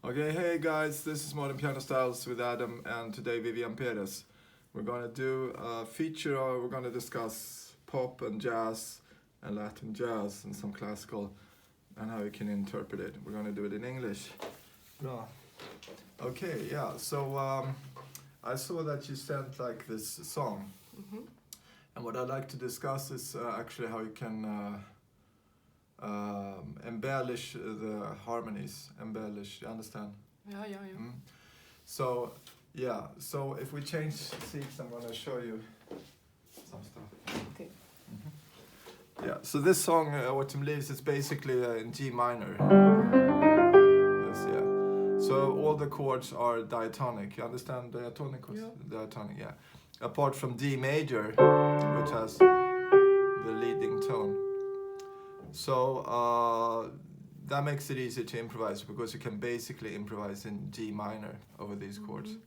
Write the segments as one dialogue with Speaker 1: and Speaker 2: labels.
Speaker 1: Okay, hey guys, this is Modern Piano Styles with Adam and today Vivian Pérez. We're going to do a feature, or we're going to discuss pop and jazz and Latin jazz and some classical and how you can interpret it. We're going to do it in English. No. Okay, yeah, so I saw that you sent like this song. And what I'd like to discuss is actually how you can embellish the harmonies. Embellish, you understand?
Speaker 2: Yeah.
Speaker 1: So, yeah, so if we change seats, I'm going to show you some stuff.
Speaker 2: Okay.
Speaker 1: Yeah, so this song, Autumn Leaves, is basically in G minor. Yes, yeah. So all the chords are diatonic. You understand diatonic chords?
Speaker 2: Yeah.
Speaker 1: Diatonic, yeah. Apart from D major, which has the leading tone. So that makes it easy to improvise because you can basically improvise in G minor over these chords.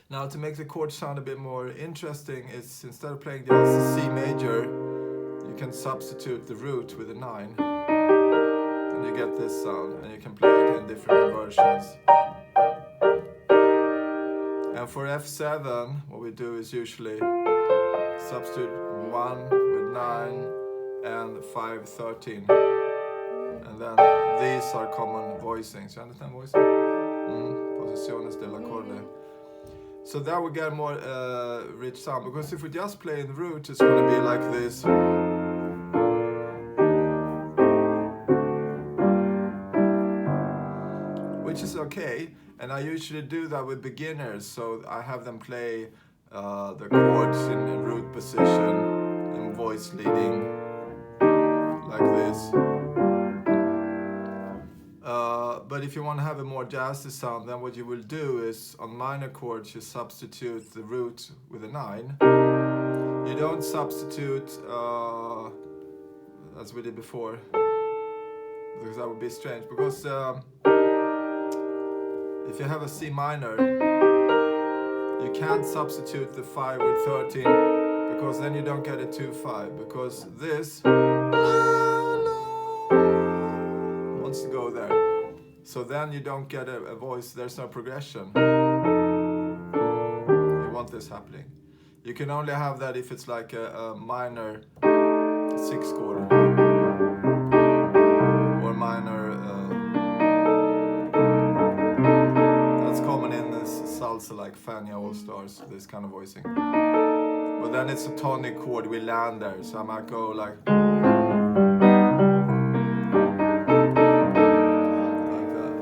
Speaker 1: Now to make the chords sound a bit more interesting, is instead of playing the C major, you can substitute the root with a 9. And you get this sound, and you can play it in different inversions. And for F7, what we do is usually substitute 1 with 9 and 5, 13. And then these are common voicings. You understand voicing? Posiciones del acorde. So that we get more rich sound, because if we just play in the root, it's going to be like this. Which is okay, and I usually do that with beginners, so I have them play the chords in root position and voice leading like this. But if you want to have a more jazzy sound, then what you will do is on minor chords you substitute the root with a 9. You don't substitute as we did before, because that would be strange, because if you have a C minor, you can't substitute the 5 with 13, because then you don't get a 2-5, because this wants to go there. So then you don't get a voice, there's no progression. You want this happening. You can only have that if it's like a minor 6 chord or minor. That's common in this salsa, like Fania All Stars, this kind of voicing. But then it's a tonic chord, we land there, so I might go like that,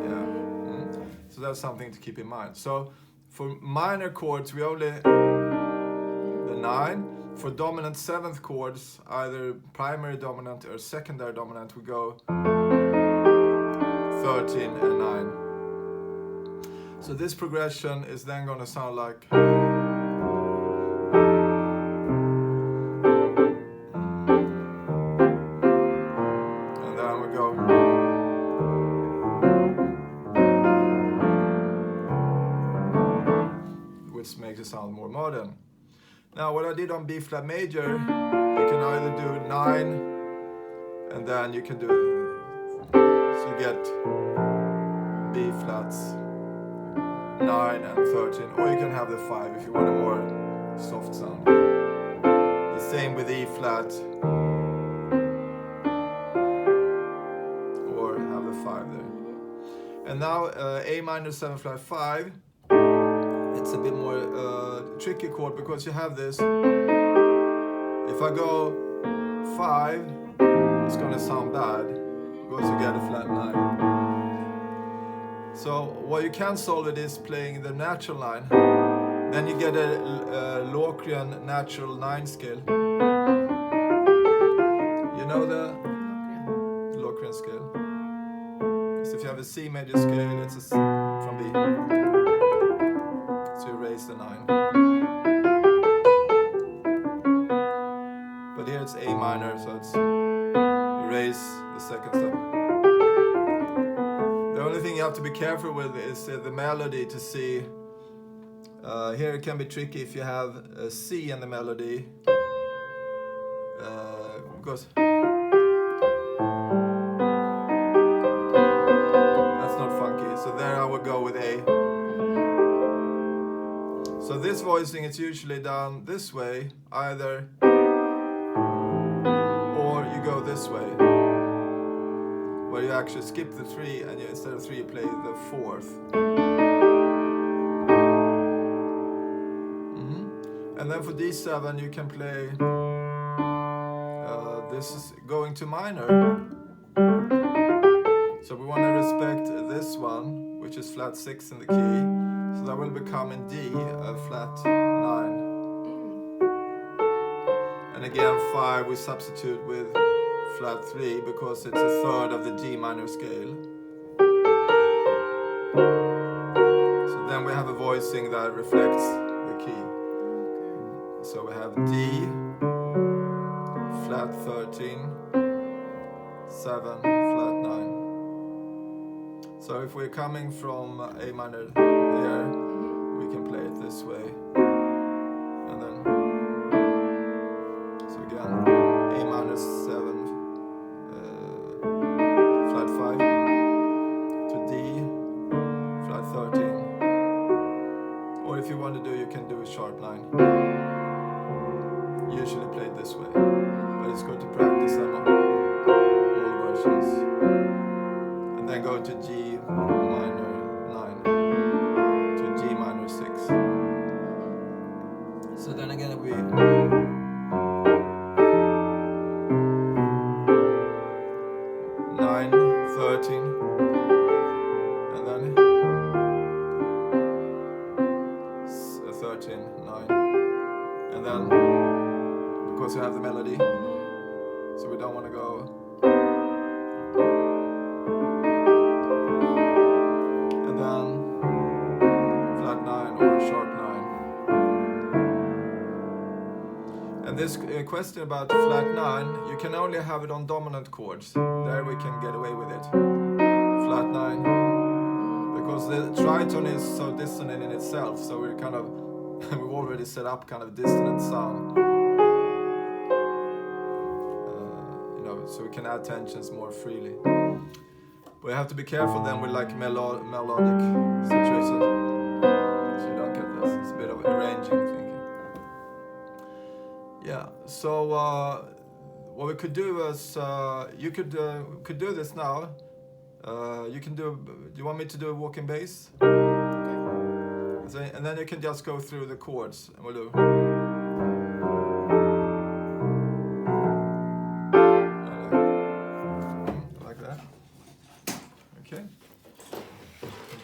Speaker 1: yeah. So that's something to keep in mind. So for minor chords, we only the 9. For dominant 7th chords, either primary dominant or secondary dominant, we go 13 and 9. So this progression is then going to sound like. And then we go. Which makes it sound more modern. Now what I did on B flat major, you can either do 9 and then you can do, so you get B flats 9 and 13, or you can have the 5 if you want a more soft sound. The same with E flat, or have the 5 there. And now A minor 7 flat 5. It's a bit more tricky chord, because you have this. If I go 5, it's going to sound bad because you get a flat 9. So what you can solve it is playing the natural 9. Then you get a Locrian natural 9 scale. You know the Locrian scale? So if you have a C major scale, it's from B. So you raise the 9. But here it's A minor, so it's you raise the second step. The only thing you have to be careful with is the melody to see. Here it can be tricky if you have a C in the melody, because that's not funky. I would go with A. So this voicing is usually done this way, either, or you go this way, where you actually skip the 3 and instead of 3 you play the 4th. And then for D7 you can play, this is going to minor. So we want to respect this one, which is flat 6 in the key. So that will become in D, flat 9. And again 5 we substitute with flat 3 because it's a third of the D minor scale. So then we have a voicing that reflects the key. So we have D, flat 13, 7, flat 9. So if we're coming from A minor here, we can play it this way. And then, so again, A minor 7, flat 5, to D, flat 13. Or if you want to do, you can do a sharp 9. Usually played this way, but it's good to practice them on all versions. And then go to G minor 9 to G minor 6. So then again we 9, 13, and then 13, 9, and then because you have the melody, so we don't want to go. And then flat 9 or sharp 9. And this question about flat 9, you can only have it on dominant chords. There we can get away with it. Flat 9. Because the tritone is so dissonant in itself, so we're kind of, we've already set up kind of dissonant sound. So we can add tensions more freely. But you have to be careful then with like melodic situations, so you don't get this. It's a bit of arranging thinking. Yeah. So what we could do is you could do this now. You can do. Do you want me to do a walking bass? Okay. So, and then you can just go through the chords, and we'll do.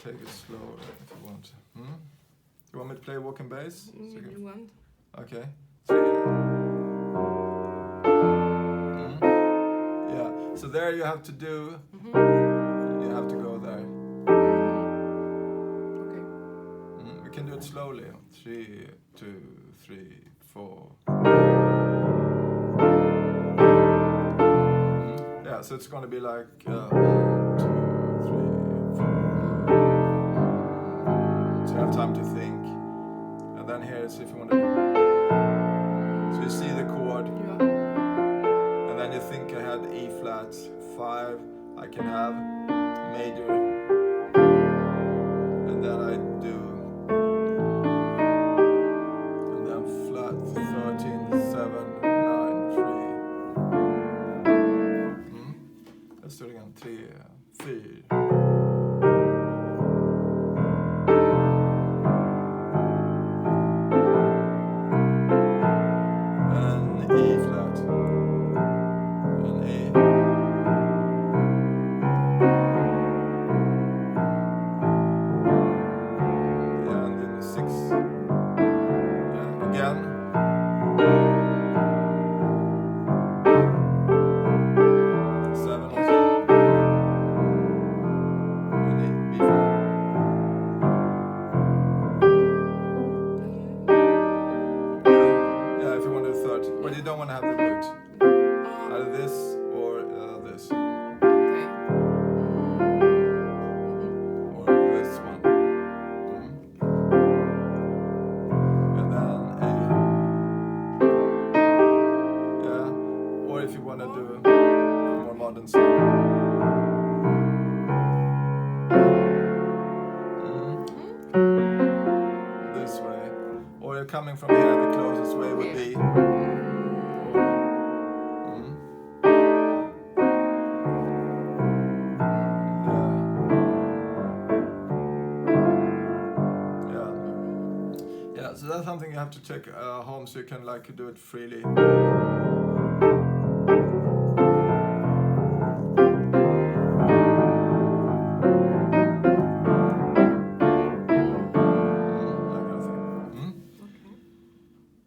Speaker 1: Take it slow if you want. You want me to play walking bass?
Speaker 2: You want?
Speaker 1: Okay. Yeah. So there you have to do. You have to go there.
Speaker 2: Okay.
Speaker 1: We can do it slowly. 3, 2, 3, 4. Yeah. So it's going to be like 1, 2, 3, 4. So you have time to think. And then here's if you want to. So you see the chord.
Speaker 2: Yeah.
Speaker 1: And then you think I had E flat 5. I can have major. And then I do. And then flat 13, 7, 9, 3. Let's do it again. 3, 4. coming from here, the closest way would be. Yeah, so that's something you have to check home so you can like do it freely.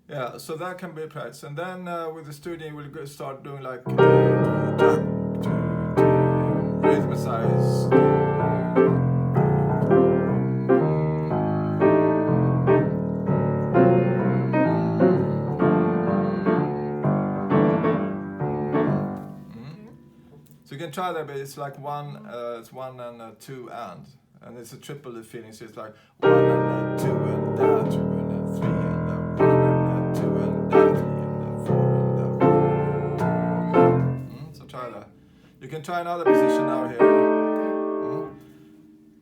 Speaker 1: Yeah, so that can be practice, and then with the studio we'll start doing like rhythmicize. So you can try that, but it's like it's one and two and it's a triple feeling. So it's like 1 and 2 and 2 and 3 and 1 and 2 and 3 and 4 and so try that. You can try another position now here.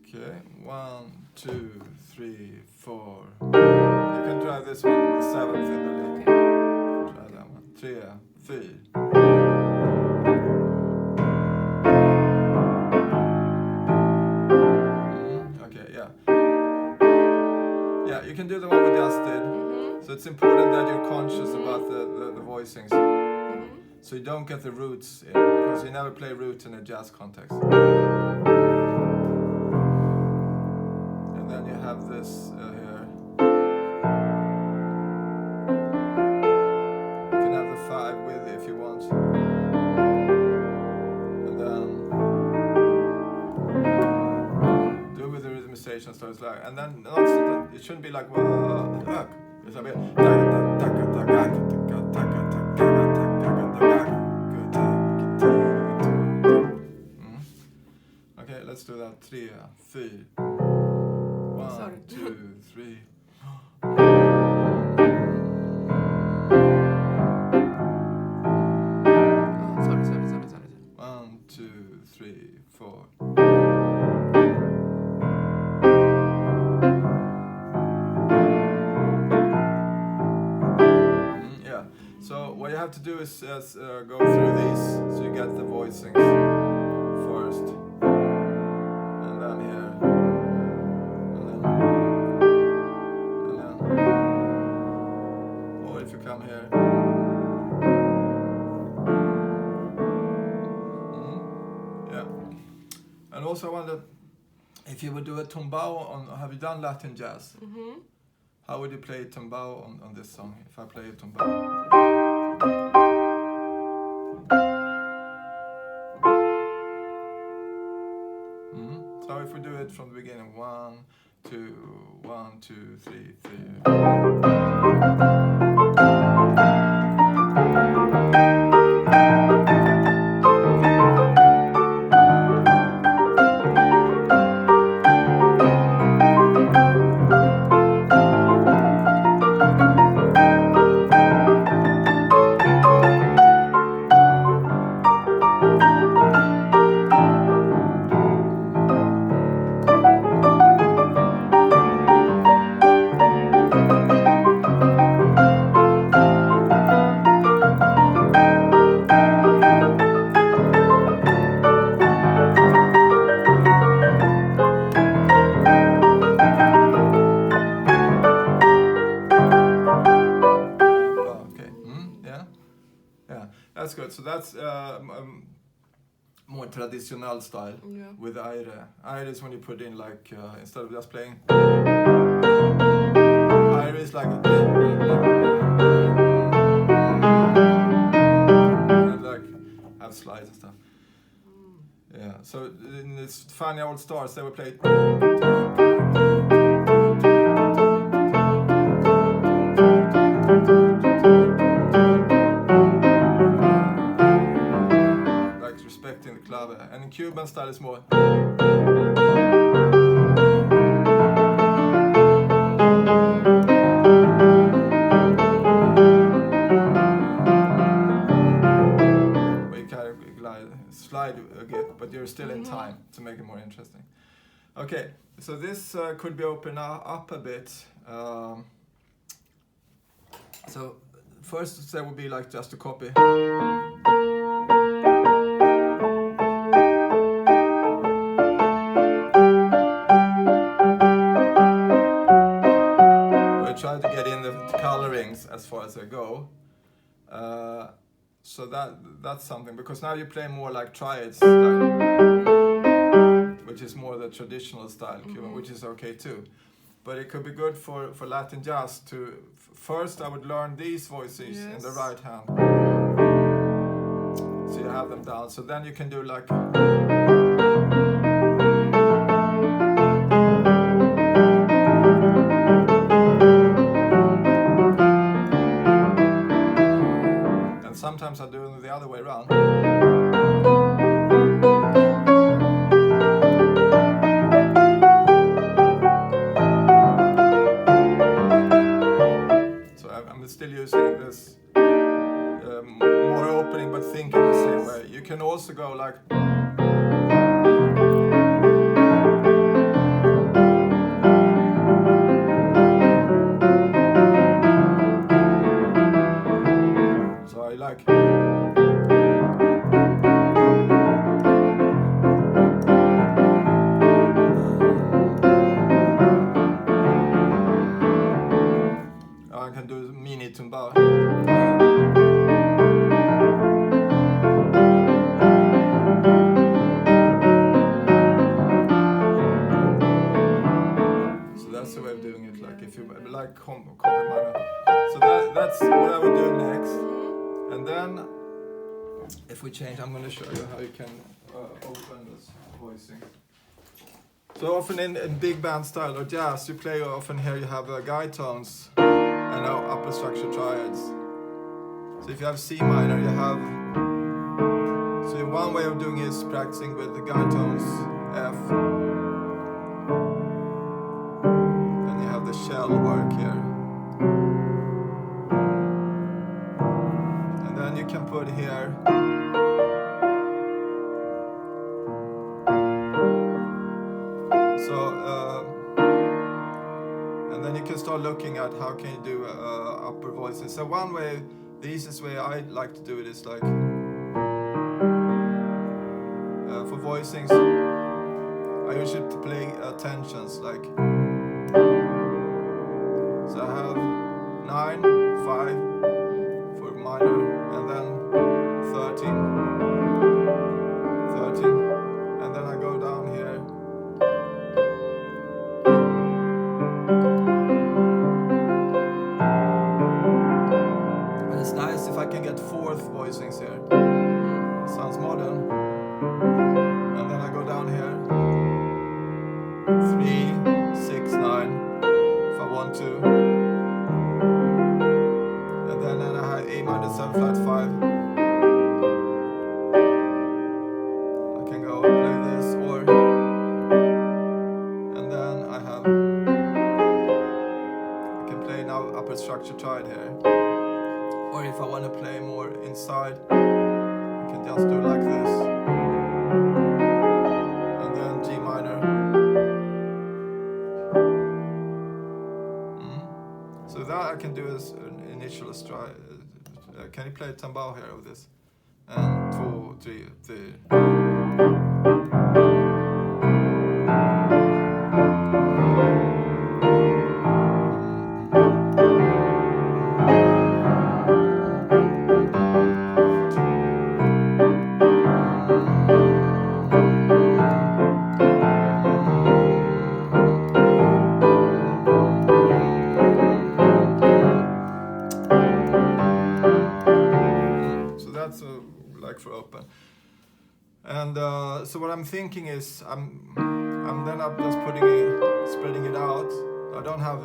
Speaker 1: Okay, 1, 2, 3, 4. You can try this one, the 7th in the lead. Try that one. 3, 4. Yeah, you can do the one we just did. So it's important that you're conscious about the voicings. So you don't get the roots in, because you never play roots in a jazz context. And then you have this here. You can have the 5 with it if you want. And then do with the rhythmization, so it's like, and then it shouldn't be like it's a bit. Okay, let's do that. 3, 4. 1, 2, 3. Sorry. 1, 2, 3, 4. So what you have to do is go through these, so you get the voicings first, and then here, and then, or if you come here. Yeah, and also I wonder if you would do a tumbao on. Have you done Latin jazz? How would you play tumbao on this song? If I play a tumbao. So if we do it from the beginning, 1, 2, 1, 2, 3, 4. That's good. So that's more traditional style with aire. Aire is when you put in like instead of just playing. Aire is like and like have slides and stuff. Yeah. So in this Funny Old Stars, they would play. Respecting the clave, and in Cuban style is more. But you kind of slide a bit, but you're still in time to make it more interesting. Okay, so this could be opened up a bit. So first step would be like just to copy. I try to get in the colorings as far as I go. So that's something, because now you play more like triads style, which is more the traditional style Cuban, which is okay too. But it could be good for Latin jazz to, first I would learn these voices in the right hand. So you have them down. So then you can do like... And sometimes I do it the other way around. I'm still using this more opening but thinking the same way. You can also go like... So I like... I can do mini tumbao. So that's the way of doing it, like if you like copy minor. So that's what I would do next. And then if we change, I'm going to show you how you can open this voicing. So often in big band style or jazz, you play often here you have guide tones and upper structure triads. So if you have C minor, you have... So one way of doing it is practicing with the guide tones F. Then you have the shell work here. And then you can put here... and then you can start looking at how can you do upper voices. So one way, the easiest way I like to do it is like for voicings, I usually play tensions like. So I have 9, 5 for minor, and then 13, and then I go down here. If I can get fourth voicings here, sounds modern. And then I go down here, 3, 6, 9, if I want to. And then I have A minor 7 flat 5. I can go play this, or, and then I can play now upper structure triad here. Or if I want to play more inside, I can just do like this. And then G minor. So that I can do as an initial stride. Can you play tumbaos here with this? And 2, 3, 4. Like for open, and so what I'm thinking is I'm just spreading it out. I don't have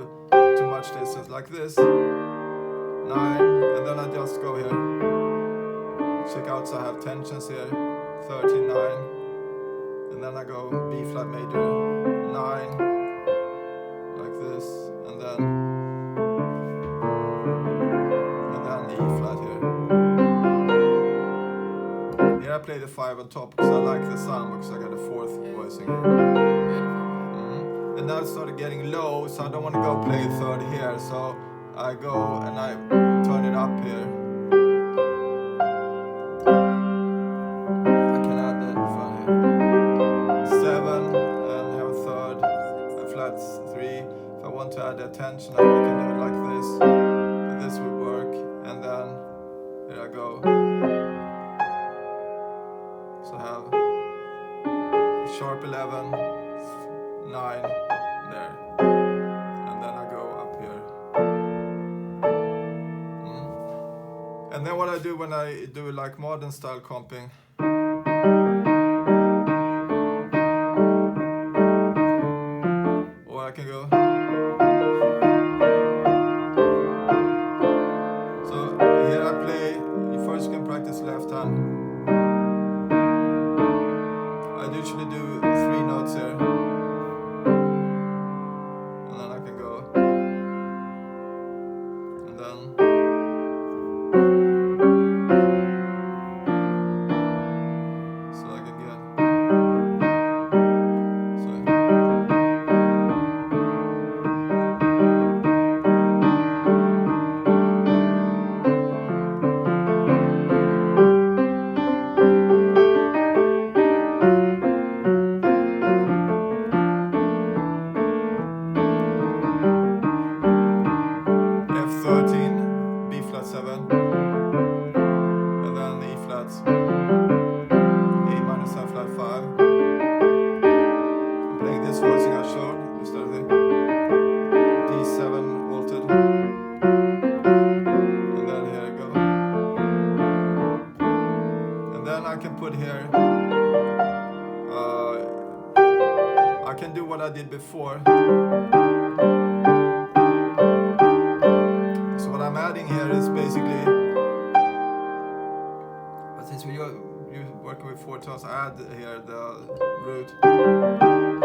Speaker 1: too much distance like this. 9, and then I just go here. Check out, so I have tensions here. 13, 9, and then I go B flat major 9, like this, and then E flat here. Here I play the 5 on top because I like the sound, because I got a fourth voicing. And now it started getting low, so I don't want to go play a third here, so I go and I turn it up here. I can add that from here. 7 and have a third, a flat 3. If I want to add the tension, I can do it like this. But this would work, and then here I go. So I have sharp 11, 9 there, and then I go up here. And then what I do when I do like modern style comping, or I can go. So here I play. You first can practice left hand. I usually do 3 notes here, and then I can go, and then so I can get F13, B flat 7, and then the E flats, A minor 7 flat 5. I'm playing this voicing I showed instead of the D7 altered, and then here I go. And then I can put here, I can do what I did before. So what I'm adding here is basically, but since you're working with 4 tones, I add here the root. And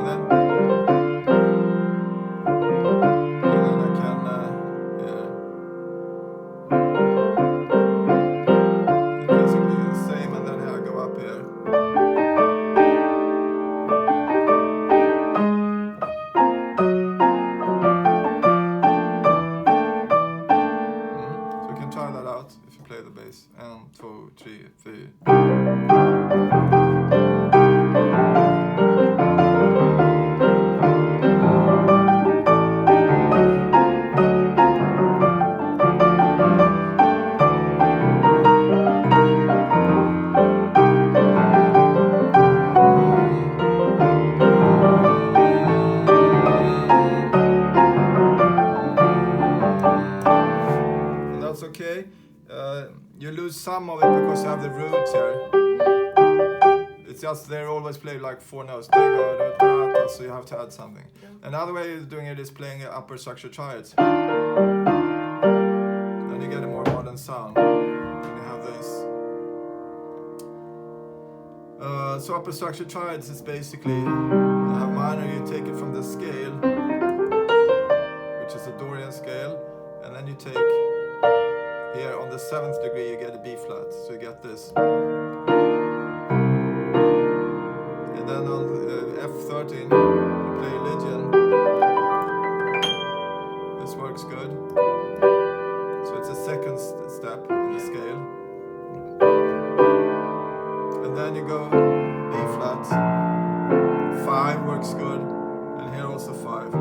Speaker 1: then I can, basically the same, and then I go up here. So you can try that out if you play the bass. 1, 2, 3, 4. Okay, you lose some of it because you have the roots here. It's just they're always played like 4 notes. They go da, so you have to add something. Another way of doing it is playing upper structure triads. Then you get a more modern sound. And you have this. So upper structure triads is basically you have minor, you take it from the scale, which is a Dorian scale, and then you take. Here on the 7th degree you get a B flat, so you get this. And then on F13 you play Lydian. This works good. So it's a second step in the scale. And then you go B flat. 5 works good, and here also 5.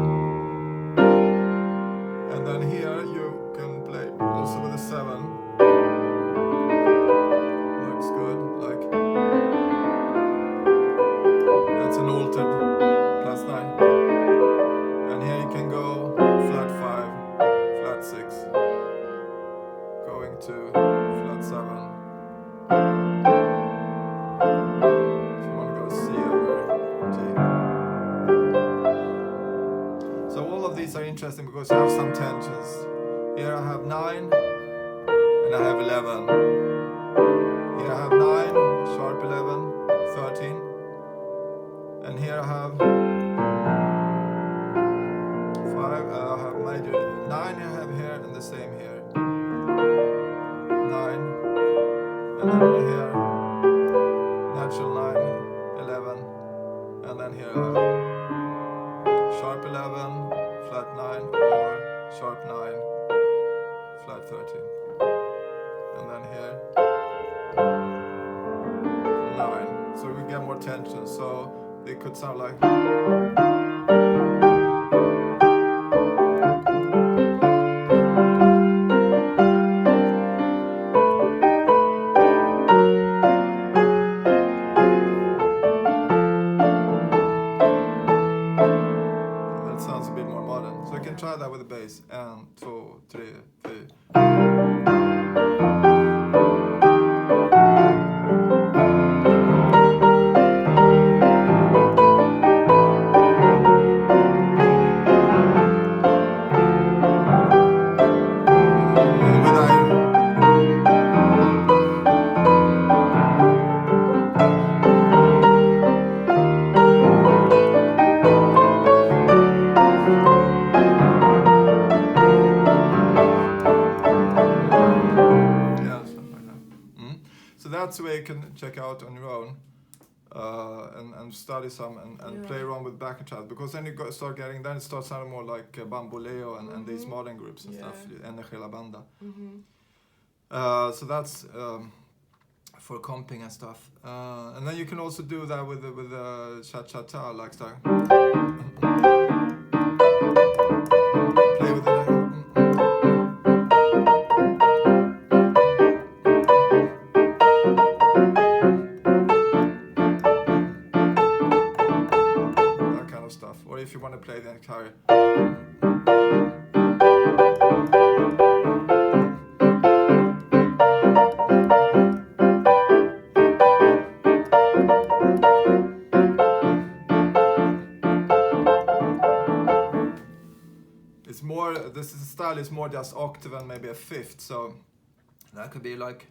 Speaker 1: And then here you can play also with a 7. Looks good, like that's an altered plus 9. And here you can go flat 5, flat 6, going to flat 7. If you want to go C over G. So all of these are interesting because you have some tensions. Here I have 9, and I have 11. Here I have 9, sharp 11, 13. And here I have 5, I have major 9 I have here, and the same here. 9, and then here, natural 9, 11, and then here I have sharp 11, flat 9, or sharp 9, flat 13. And then here, 9. So we get more tension. So they could sound like. That sounds a bit more modern. So I can try that with the bass. And 2, 3, 4. So that's the way you can check out on your own and study some and play around with backing tracks, because then you start getting, then it starts sounding more like Bamboleo and these modern groups and stuff, Energy La Banda. So that's for comping and stuff. And then you can also do that with the cha-cha-cha, like that. Play with it. Or if you want to play the entire. It's more, this style is more just octave and maybe a fifth, so that could be like.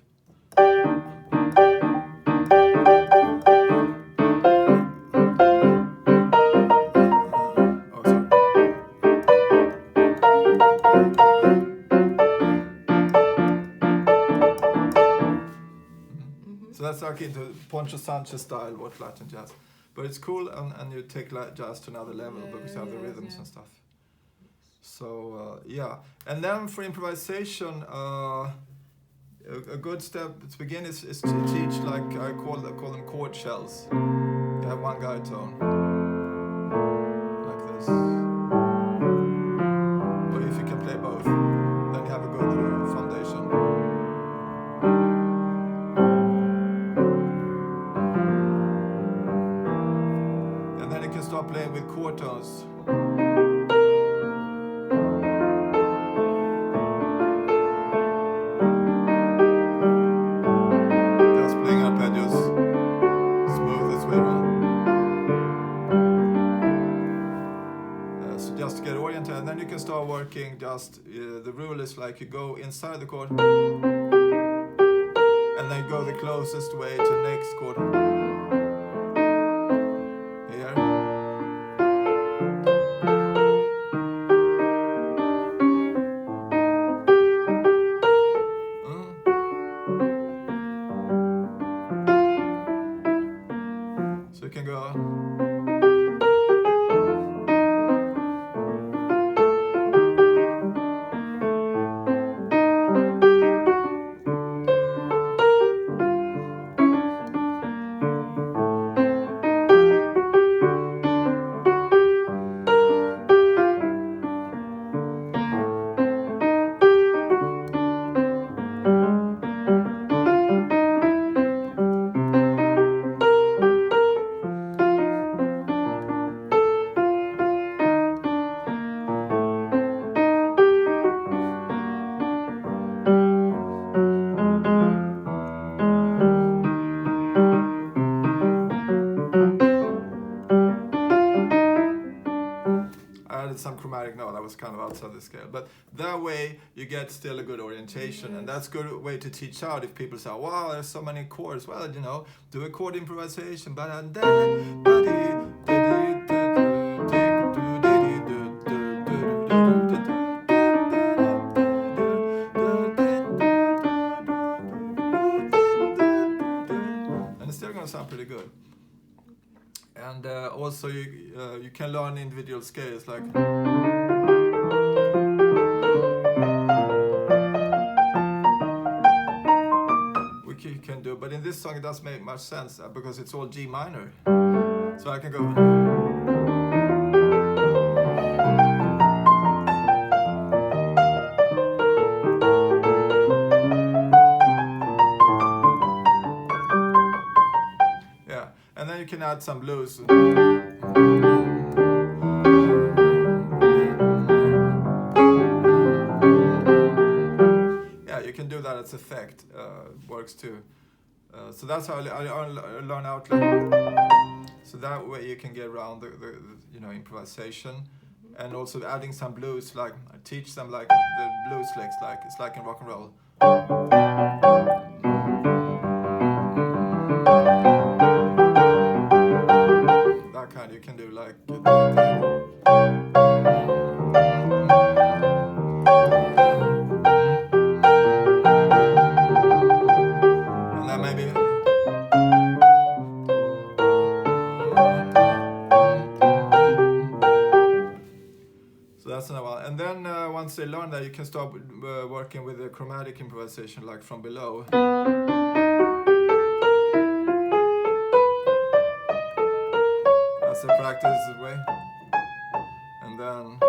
Speaker 1: So that's like into Poncho Sanchez style, what Latin jazz. But it's cool, and you take jazz to another level because you have the rhythms and stuff. So yeah, and then for improvisation, a good step to begin is to teach, like I call them chord shells. You have one guide tone, like this. Or if you can play both, then you have a good foundation. And then you can start playing with chord tones. Just playing arpeggios, smooth as well. So just to get oriented, and then you can start working. Just the rule is like you go inside the chord, and then go the closest way to the next chord. Here. So you can go. Some chromatic note that was kind of outside the scale, but that way you get still a good orientation, and that's a good way to teach out. If people say, wow, there's so many chords, well, you know, do a chord improvisation. And it's still gonna sound pretty good. And also you can learn individual scales, like but in this song it doesn't make much sense because it's all G minor. So I can go. Yeah, and then you can add some blues. Yeah, you can do that as effect. Works too. So that's how I learn outline. So that way you can get around the improvisation, and also adding some blues. Like I teach them like the blues licks, like it's like in rock and roll. That kind you can do like. And then maybe. So that's another one. And then once they learn that, you can start working with the chromatic improvisation, like from below. That's a practice way. And then.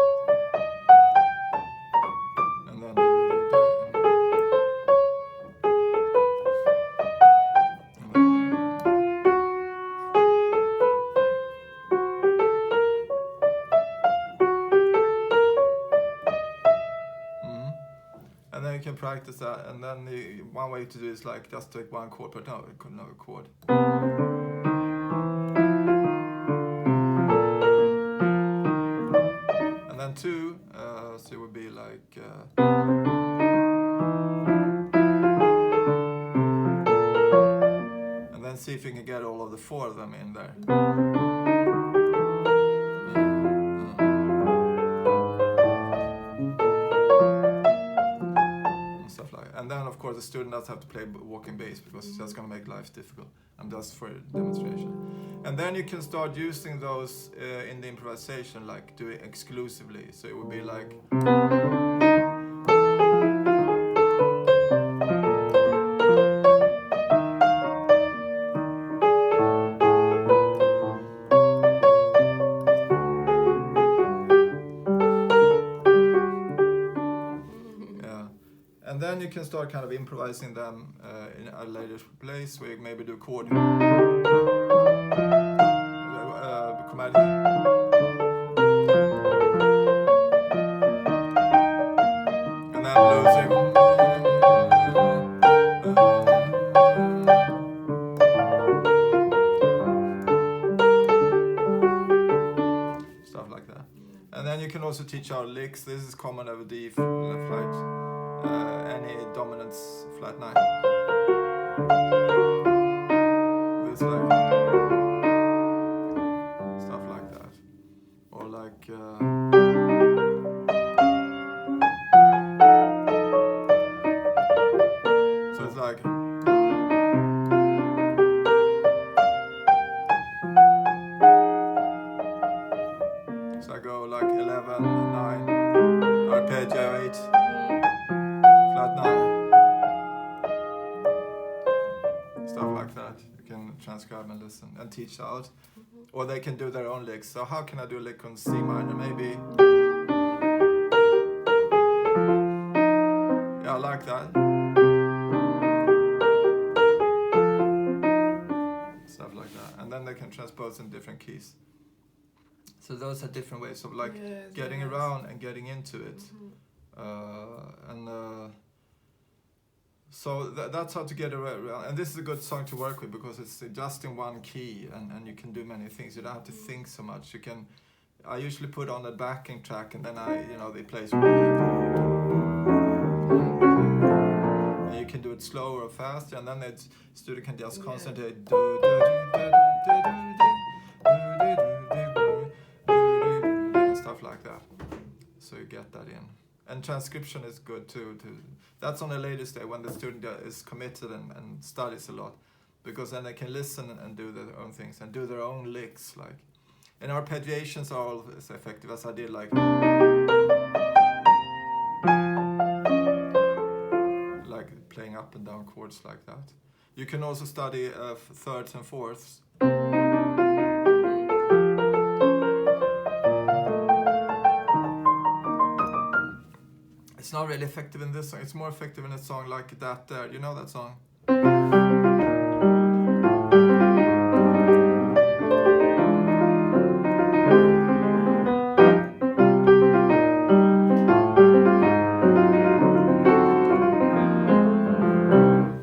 Speaker 1: And then you can practice that, and then one way to do is like just take one chord per note, another chord. And then two, so it would be like. And then see if you can get all of the four of them in there. And then, of course, the student does have to play walking bass because it's just going to make life difficult. And that's for a demonstration. And then you can start using those in the improvisation, like do it exclusively. So it would be like. And then you can start kind of improvising them in a later place where you maybe do chord. Chromatic. And then bluesing. Stuff like that. And then you can also teach our licks. This is common over D flat. Any dominance flat 9. This like stuff like that, or like so it's like. So I go like 11, 9, arpeggio 8. Flat 9. Stuff like that. You can transcribe and listen and teach out. Or they can do their own licks. So how can I do a lick on C minor? Maybe. Yeah, I like that. Stuff like that. And then they can transpose in different keys. So those are different ways of like getting around and getting into it. So that's how to get around. And this is a good song to work with because it's just in one key, and you can do many things. You don't have to think so much. You can. I usually put on a backing track, and then they play. And you can do it slower or faster, and then the student can just concentrate. Stuff like that. So you get that in. And transcription is good too. That's on the later stage when the student is committed and studies a lot, because then they can listen and do their own things and do their own licks. Like, and arpeggiations are all as effective as I did. Like playing up and down chords like that. You can also study thirds and fourths. It's not really effective in this song. It's more effective in a song like that there. You know that song?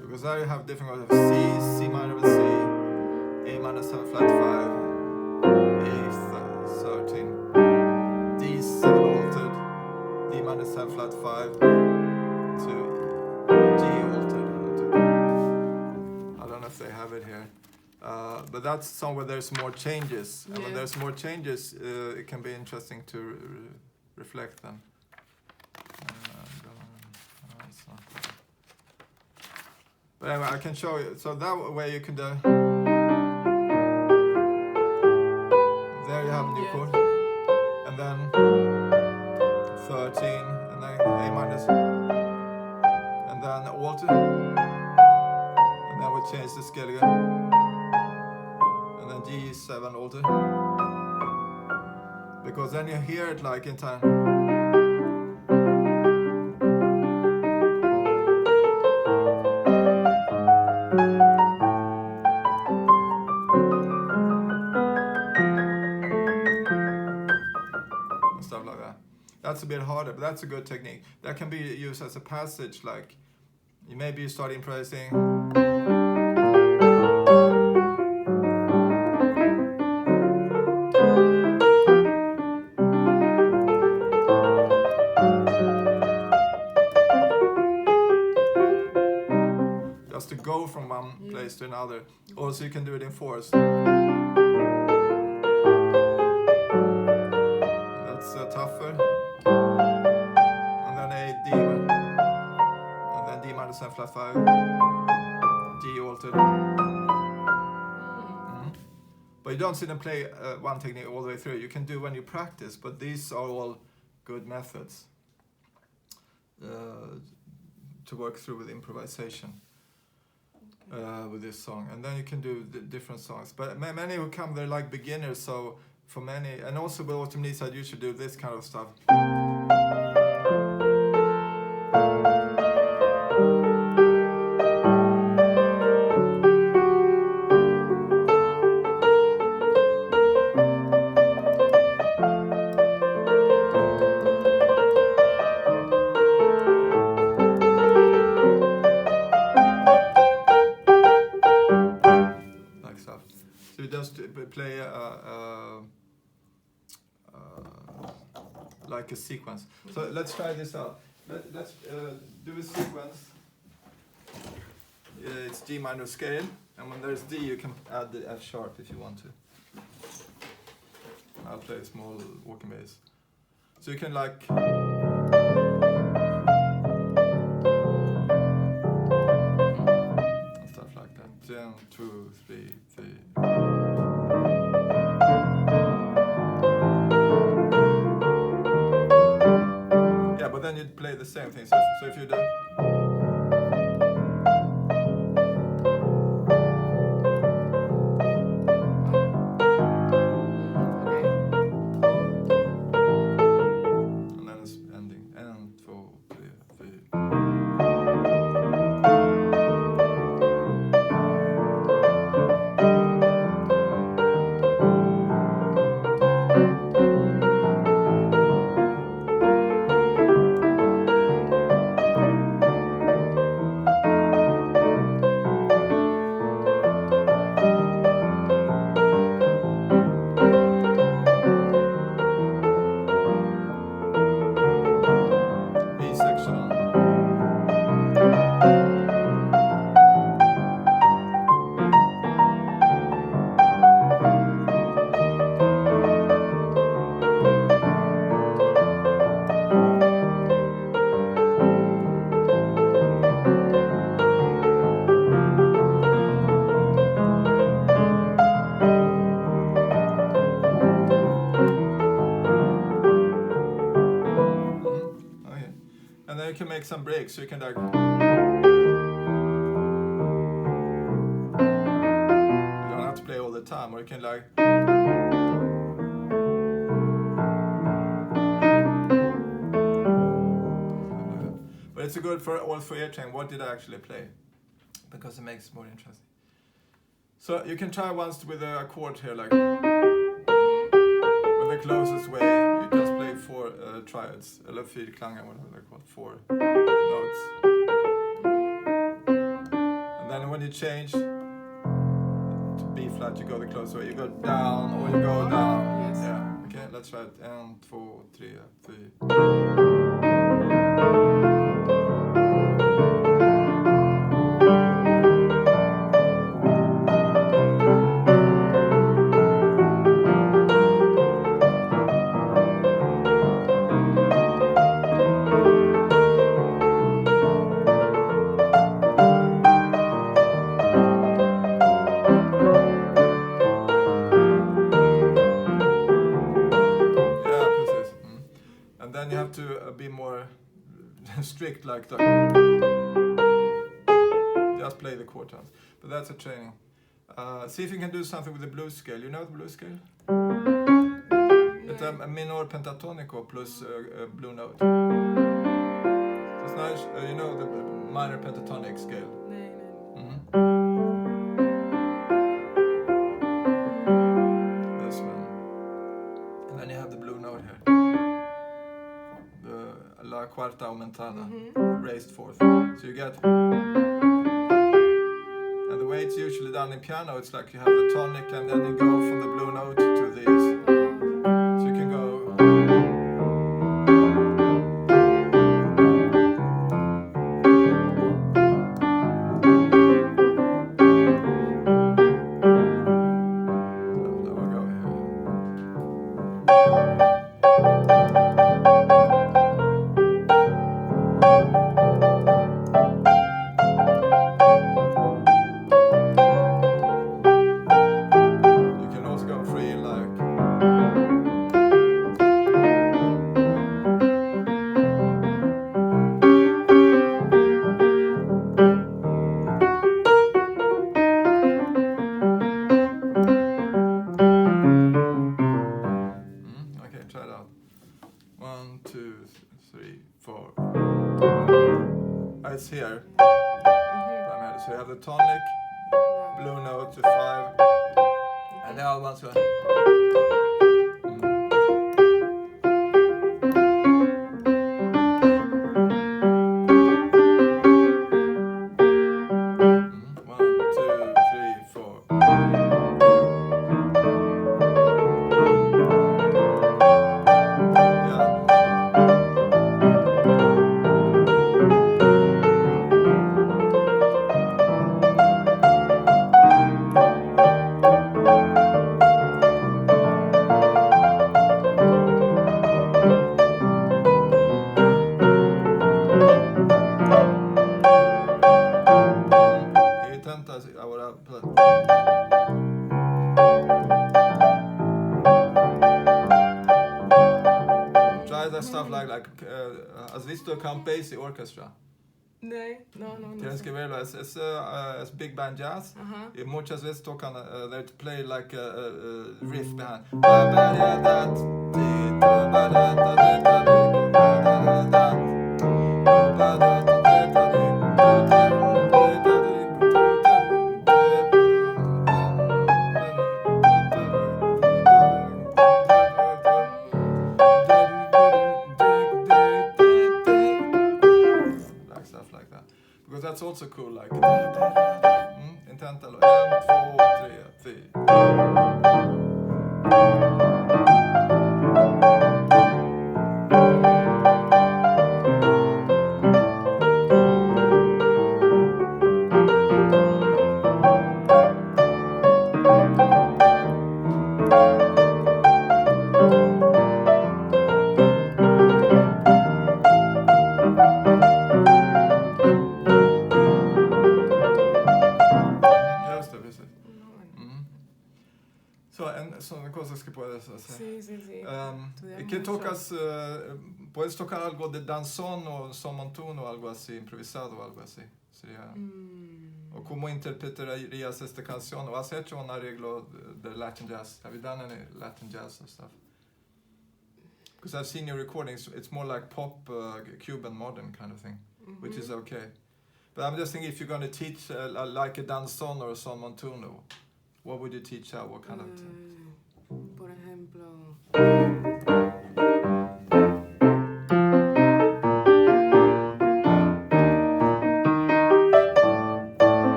Speaker 1: Because there you have different chords. C, C minor with C, A minor 7 flat 5, A 13, D 7 altered, D minor 7 flat 5, to G altered. I don't know if they have it here. But that's song where there's more changes. And when there's more changes, it can be interesting to reflect them. But anyway, I can show you. So that way you can do. There you have a new chord. And then 13, and then A minus. And then alter. And then we change the scale again. And then G7 alter. Because then you hear it like in time. And stuff like that. That's a bit harder, but that's a good technique. That can be used as a passage, like maybe you start improvising. Just to go from one place to another. Also, you can do it in fours. That's tougher. And then A, D, and then D minor 7 flat 5, G altered. But you don't see them play one technique all the way through. You can do when you practice, but these are all good methods to work through with improvisation. With this song, and then you can do different songs. But many who come, they're like beginners, so for many, and also with Autumn Leaves, I usually do this kind of stuff. So you just play like a sequence. So let's try this out. Let's do a sequence. It's G minor scale, and when there's D, you can add the F sharp if you want to. I'll play a small walking bass. So you can like. Stuff like that. 1, 2, 3, 4. Yeah, but then you'd play the same thing. So if you do. And then it's ending. 1, 2, 3, 4. And then you can make some breaks, so you can like. you can like. But it's good for ear training. What did I actually play? Because it makes it more interesting. So you can try once with a chord here, like with the closest way. You just play 4 triads, eller 4 klangar, whatever they're called, 4 notes. And then when you change to B flat, you go the closest way. You go down or you go down.
Speaker 2: Yes.
Speaker 1: Yeah. Okay, let's try it. 1, 2, 3, 4. Then you have to be more strict like that. Just play the chord tones. But that's a training. See if you can do something with the blues scale. You know the blues scale? It's a minor pentatonico plus a blue note. It's nice. You know the minor pentatonic scale?
Speaker 2: Nej.
Speaker 1: This one. And then you have the blue note here. The La Quarta Aumentada, raised 4th. So you get, and the way it's usually done in piano, it's like you have the tonic and then you go from the blue note to these. So you can go. Try it out. 1, 2, 3, 4. It's here. So you have the tonic, blue note to 5, and the other one's going. Try that stuff like has visto Count Basie Orchestra?
Speaker 2: No.
Speaker 1: Tienes que verlo. Es big band jazz. Y muchas veces tocan, they play like a riff behind. Because that's also cool, like intentalo, 1, 2, 3, son cosas que puedes hacer.
Speaker 2: Sí.
Speaker 1: ¿Y qué tocas? ¿Puedes tocar algo de danzón o son montuno o algo así, improvisado o algo así? Sería O cómo interpretarías esta canción? ¿O has hecho un arreglo de Latin jazz? Have you done any Latin jazz and stuff? Because I've seen your recordings, it's more like pop, Cuban modern kind of thing, which is okay. But I'm just thinking, if you're going to teach like a danzón or a son montuno, what would you teach out? What kind of...
Speaker 2: Por ejemplo...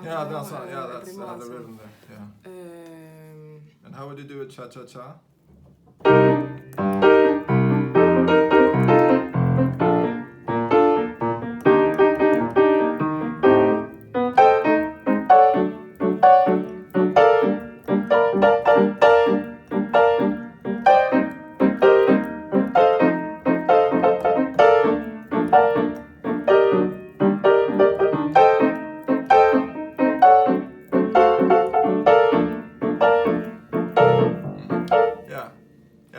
Speaker 1: Yeah, that's the rhythm there. Yeah. And how would you do it, cha-cha-cha?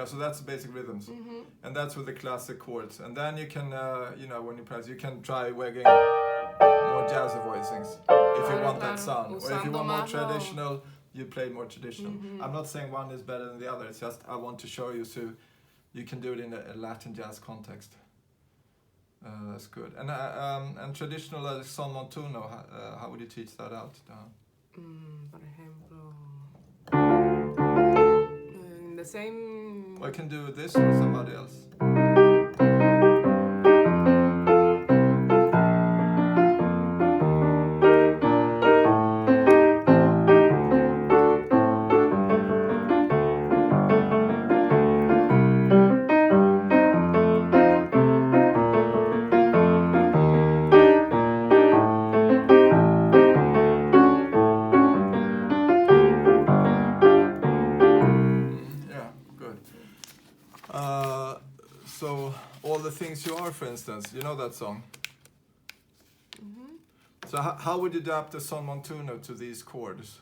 Speaker 1: So that's the basic rhythms, and that's with the classic chords. And then you can, when you practice, you can try wagging more jazzy voicings if you want that sound. Or if you want more traditional, you play more traditional. I'm not saying one is better than the other. It's just I want to show you so you can do it in a Latin jazz context. That's good. And traditional son montuno, how would you teach that out?
Speaker 2: Por ejemplo, the same.
Speaker 1: I can do this or somebody else. So all the things you are, for instance, you know that song? So how would you adapt the son montuno to these chords?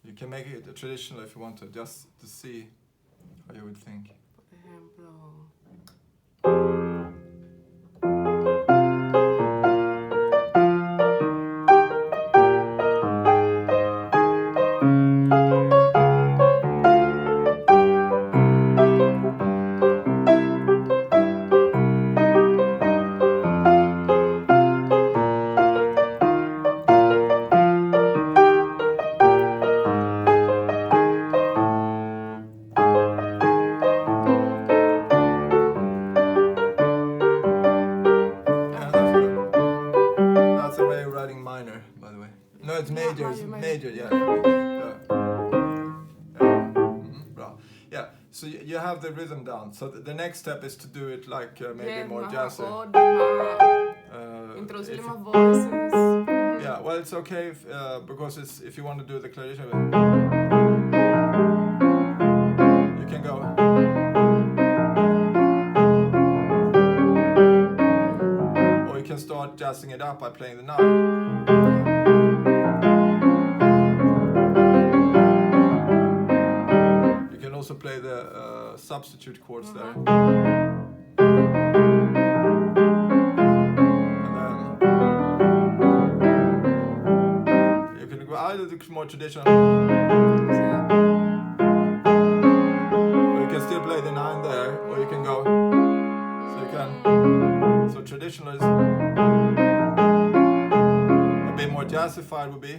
Speaker 1: You can make it traditional if you want to, just to see how you would think.
Speaker 2: Por ejemplo...
Speaker 1: It's major, yeah. Yeah, so you have the rhythm down. So the next step is to do it like maybe more jazzy.
Speaker 2: Introducirle más voices.
Speaker 1: Yeah, well, it's okay because if you want to do the clarinet, you can go. Or you can start jazzing it up by playing the nine. Also play the substitute chords there. And then you can go either the more traditional, or you can still play the 9 there, or you can go. So you can. So traditional is a bit more jazzified would be.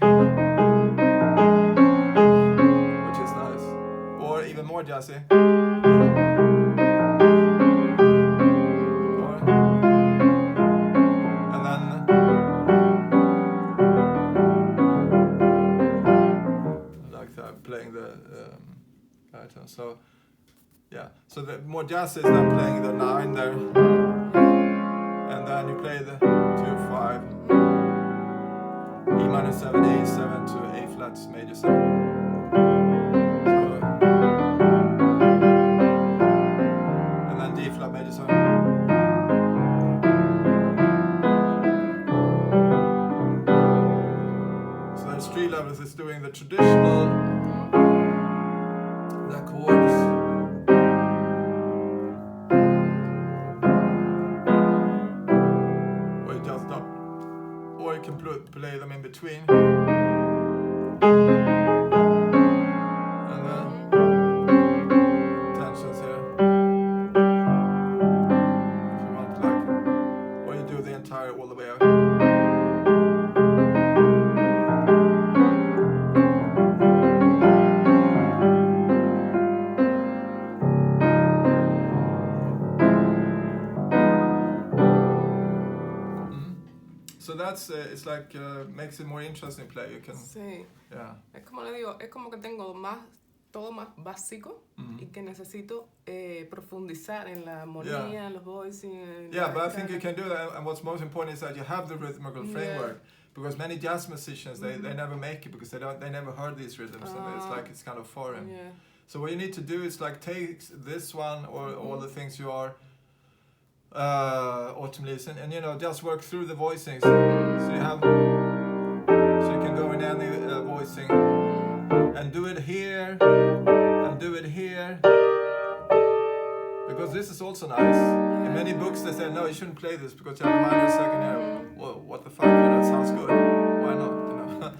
Speaker 1: Even more jazzy. And then like that, playing the pattern. So yeah, so the more jazzy is then playing the 9 there, and then you play the 2-5, E minor 7, A7 to A flat major 7. Major 7. So there's 3 levels because it's doing the traditional, the chords. Or you just up, or you can play them in between. And then tensions here. If you want, like, or you do the entire all the way out. So that's it's like makes it more interesting play. You can,
Speaker 2: Sí.
Speaker 1: yeah.
Speaker 2: Es como le digo, es como que tengo todo más básico y que necesito profundizar en la armonía, en los voicing.
Speaker 1: Yeah, but I think you can do that. And what's most important is that you have the rhythmical framework, because many jazz musicians they never make it because they never heard these rhythms, and it's like it's kind of foreign.
Speaker 2: Yeah.
Speaker 1: So what you need to do is like take this one or all the things you are autumn leaves, and you know, just work through the voicings. So you have, so you can go in any voicing and do it here and do it here, because this is also nice. In many books they say no, you shouldn't play this because you have a minor second here. Well, what the fuck, you know, it sounds good. Why not?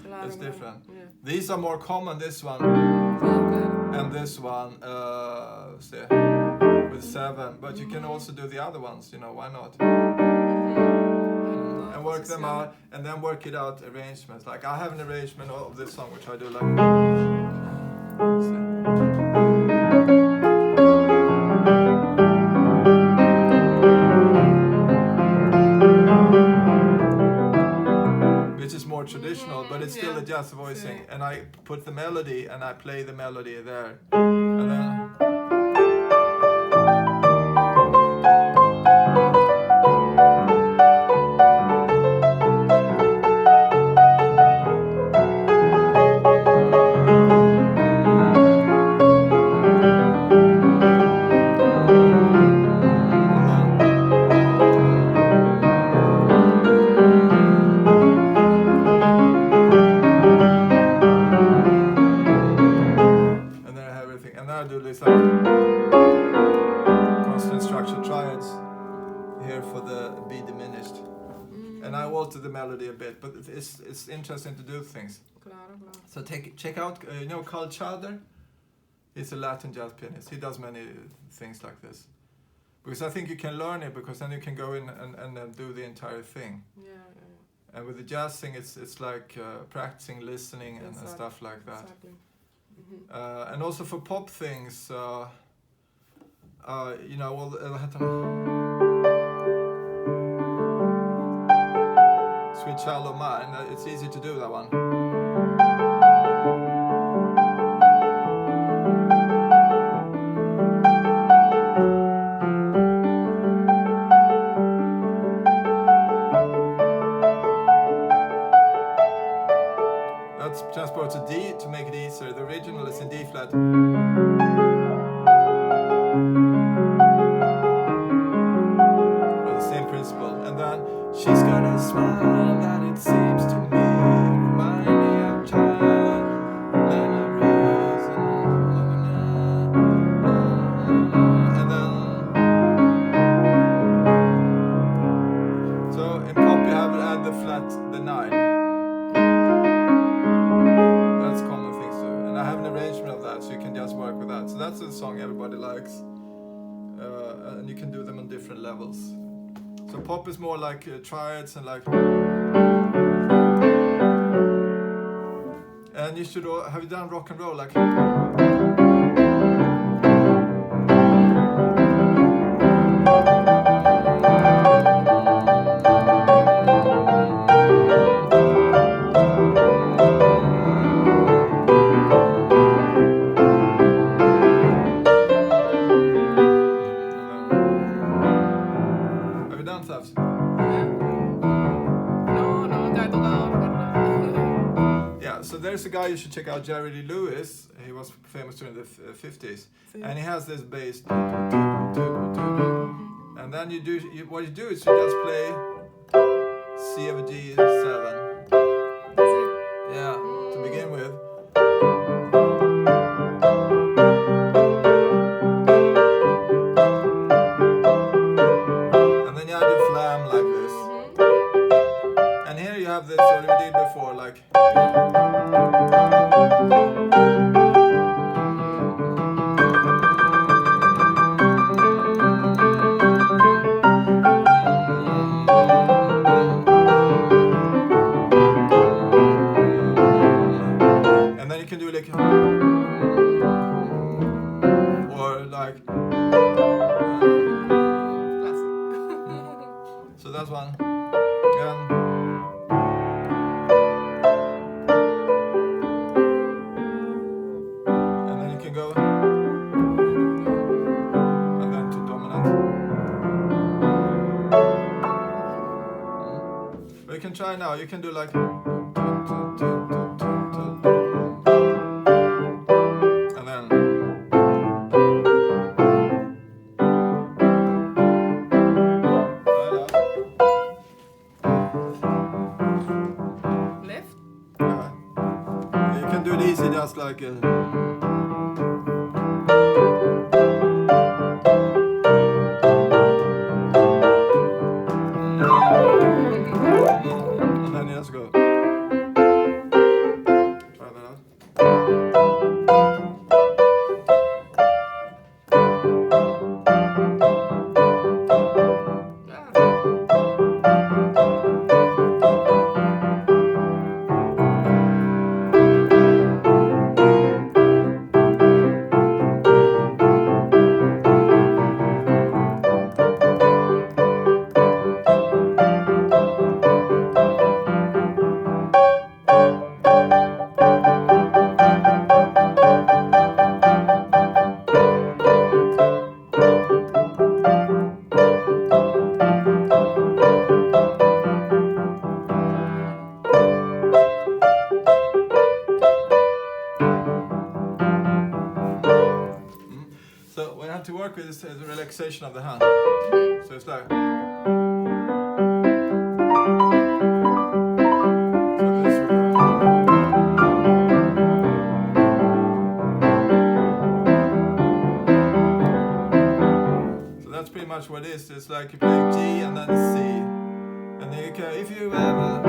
Speaker 1: You know, it's different.
Speaker 2: Yeah.
Speaker 1: These are more common. This one and this one, see, with 7. But you can also do the other ones. You know, why not? And work them out, and then work it out arrangements. Like I have an arrangement of this song which I do like. Which is more traditional, but it's still a jazz voicing. And I put the melody and I play the melody there, and then. I do this like constant structure triads here for the B diminished, and I alter the melody a bit, but it's interesting to do things.
Speaker 2: Claro.
Speaker 1: So check out, you know, Carl Chowder. He's a Latin jazz pianist. He does many things like this, because I think you can learn it, because then you can go in and do the entire thing.
Speaker 2: Yeah.
Speaker 1: And with the jazz thing, it's like practicing listening and stuff like that.
Speaker 2: Exactly.
Speaker 1: And also for pop things, you know, Sweet Child of Mine, it's easy to do that one. Let's transport to D to make it easier. The original is in D flat. With the same principle. And then she's got a smile that it seems to me remind me of childhood memories. And then, so in pop you have to add the flat, the 9. So you can just work with that. So that's a song everybody likes, and you can do them on different levels. So pop is more like triads and like. And you should have you done rock and roll like. So there's a guy you should check out, Jerry Lee Lewis. He was famous during the 50s, and he has this bass. And then what you do is you just play C of G7.
Speaker 2: That's it.
Speaker 1: Yeah, to begin can try now. You can do like. And then.
Speaker 2: Left.
Speaker 1: Yeah. You can do it easy, just like. And then you just go. Try that out. So what you have to work with is the relaxation of the hand. So it's like. So this will go. So that's pretty much what it is. It's like you play G and then C. And then you can, if you ever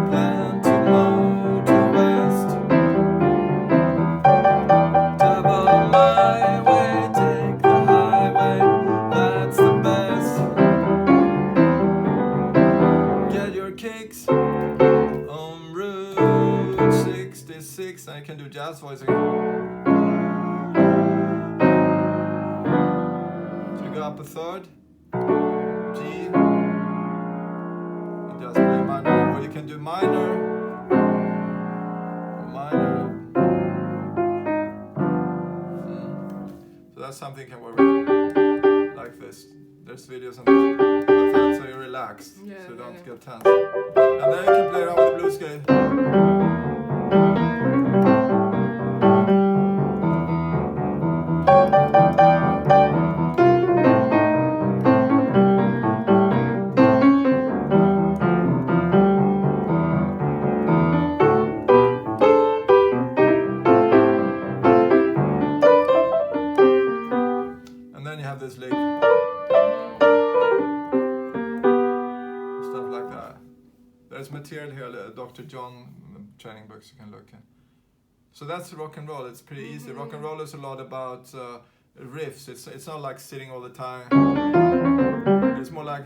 Speaker 1: plan to move to west, double my way, take the highway, that's the best. Get your kicks on Route 66, and you can do jazz voicing. So you go up a third, G, and just play minor, or you can do minor, minor. So that's something you can work with, like this. There's videos on this, like that, so you're relaxed, so you don't get tense. And then you can play around with the blue scale. And then you have this lick. Stuff like that. There's material here, Dr. John training books you can look at. So that's rock and roll. It's pretty easy. Rock and roll is a lot about riffs. It's not like sitting all the time. It's more like.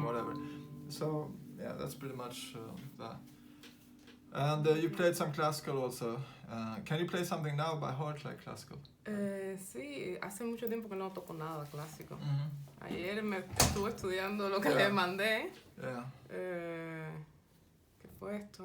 Speaker 1: Whatever. So yeah, that's pretty much that. And you played some classical also. Can you play something now by heart like classical?
Speaker 2: Sí, hace mucho tiempo que no toco nada clásico. Ayer me estuve estudiando lo que le mandé.
Speaker 1: Yeah.
Speaker 2: ¿Qué fue esto?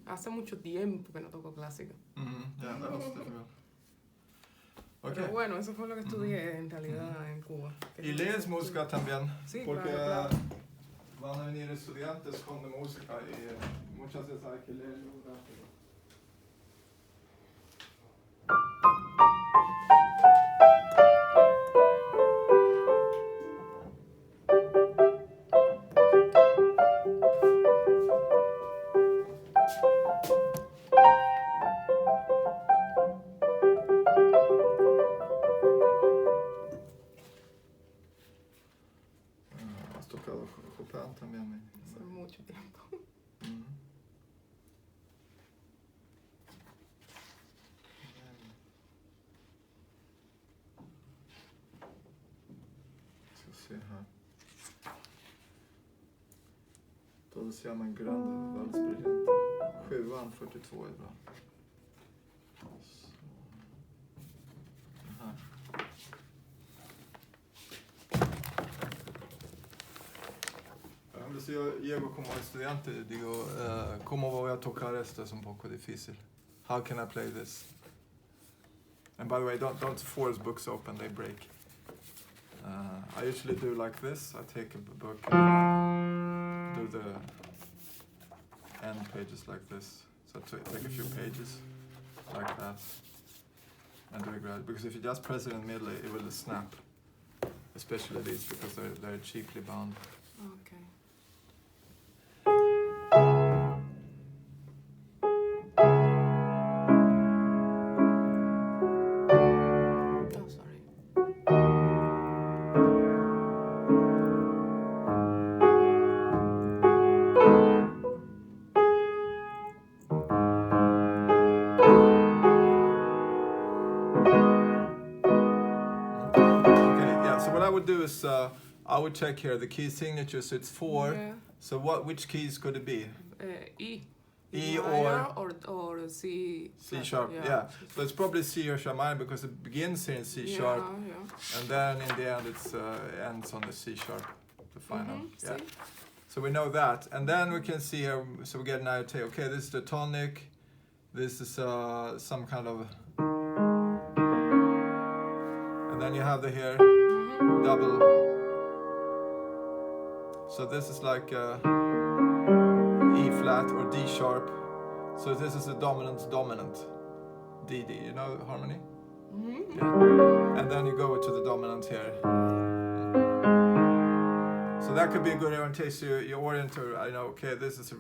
Speaker 2: Hace mucho tiempo que no toco clásico.
Speaker 1: Yeah, that was difficult. Okay.
Speaker 2: Pero bueno, eso fue lo que estudié en realidad en Cuba.
Speaker 1: Y lees música también,
Speaker 2: sí,
Speaker 1: porque
Speaker 2: claro.
Speaker 1: van a venir estudiantes con música y muchas veces hay que leer. ser man grande valsbriljant. 7an 42 är bra. Så. Den här. Se, Diego como estudiante, digo, ¿cómo voy a tocar esto? Es un poco difícil. How can I play this? And by the way, don't force books open, they break. I usually do like this. I take a book and do the end pages like this. So take a few pages like that and do it gradually. Because if you just press it in the middle, it will snap. Especially these, because they're cheaply bound.
Speaker 2: Okay.
Speaker 1: Do is I would check here the key signatures. It's 4. Yeah. So which keys could it be?
Speaker 2: E.
Speaker 1: E
Speaker 2: or C.
Speaker 1: C sharp. Yeah. So it's probably C or sharp minor because it begins here in C sharp, and then in the end it ends on the C sharp, the final. Yeah. So we know that, and then we can see here. So we get an idea. Okay, this is the tonic. This is some kind of, and then you have the here. Double. So this is like E flat or D sharp. So this is a dominant, D. You know harmony? Mm-hmm. Yeah. And then you go to the dominant here. So that could be a good orientation. You orient to, I know, okay, this is a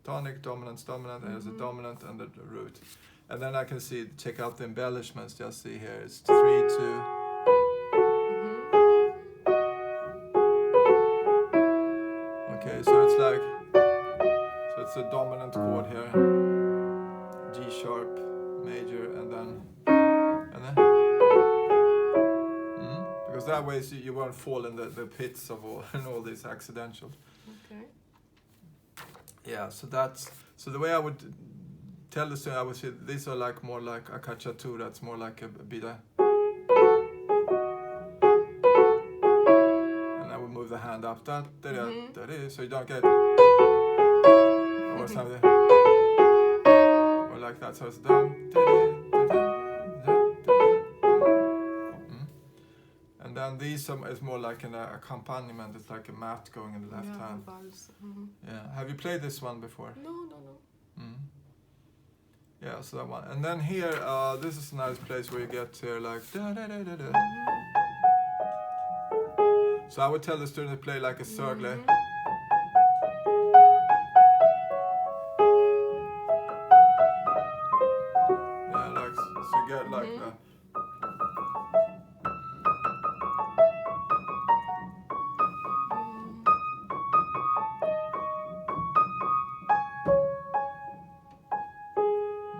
Speaker 1: tonic, dominant, and there's a dominant and the root. And then I can check out the embellishments. Just see here, it's 3, 2. Okay, so it's like, so it's a dominant chord here, G sharp, major, and then, because that way you won't fall in the pits of all these accidentals.
Speaker 2: Okay.
Speaker 1: Yeah, so the way I would tell the student, I would say these are like more like a cacciatura, it's more like a bida. The hand up, so you don't get or something, or like that. So it's down, and then these is more like an accompaniment. It's like a mat going in the left hand. Yeah. Have you played this one before?
Speaker 2: No.
Speaker 1: Yeah. So that one, and then here, this is a nice place where you get here like da da da da da. So I would tell the student to play like a circle. Yeah, like so you get like that.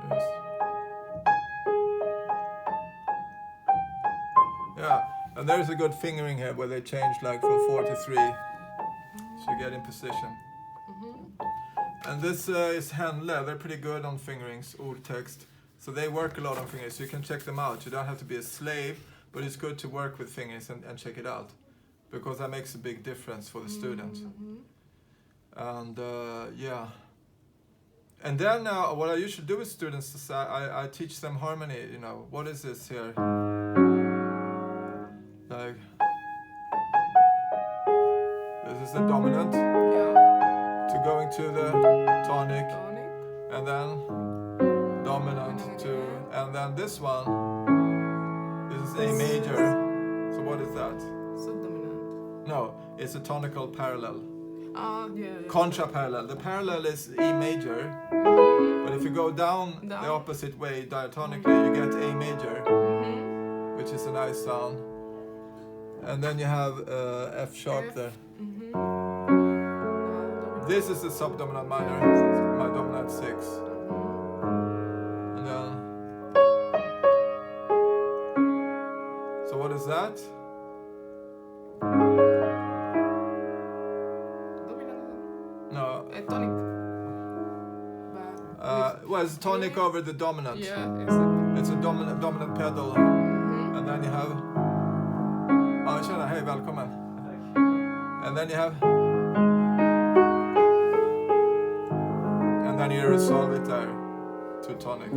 Speaker 1: Yes. Yeah. And there's a good fingering here where they change like from 4 to 3. So you get in position. And this is Handler. They're pretty good on fingerings, text. So they work a lot on fingerings. So you can check them out. You don't have to be a slave, but it's good to work with fingerings and check it out. Because that makes a big difference for the student. And yeah. And then what I usually do with students is I teach them harmony. You know, what is this here? Like, this is the dominant, to going to the tonic, and then dominant to, and then this one, this is A major. So what is that?
Speaker 2: Subdominant.
Speaker 1: No, it's a tonical parallel.
Speaker 2: Yeah.
Speaker 1: Contra parallel. The parallel is E major, but if you go down the opposite way diatonically, you get A major, which is a nice sound. And then you have F sharp there. This is the subdominant minor, my dominant 6. And then, so what is that? well, it's tonic over the dominant.
Speaker 2: Yeah, exactly.
Speaker 1: It's a dominant pedal. And then you have... Ja, tjena, hej, välkommen. And then you have... And then you resolve it there to tonic.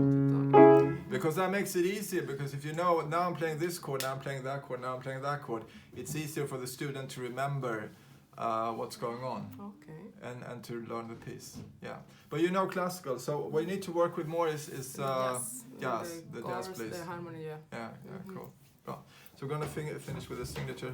Speaker 1: Because that makes it easier, because if you know, now I'm playing this chord, now I'm playing that chord, now I'm playing that chord, it's easier for the student to remember what's going on.
Speaker 2: Okay.
Speaker 1: And to learn the piece. Yeah. But you know classical, so what you need to work with more is jazz, the jazz
Speaker 2: chorus,
Speaker 1: plays.
Speaker 2: the harmony, yeah.
Speaker 1: Yeah, cool. Well, so we're gonna finish with a signature.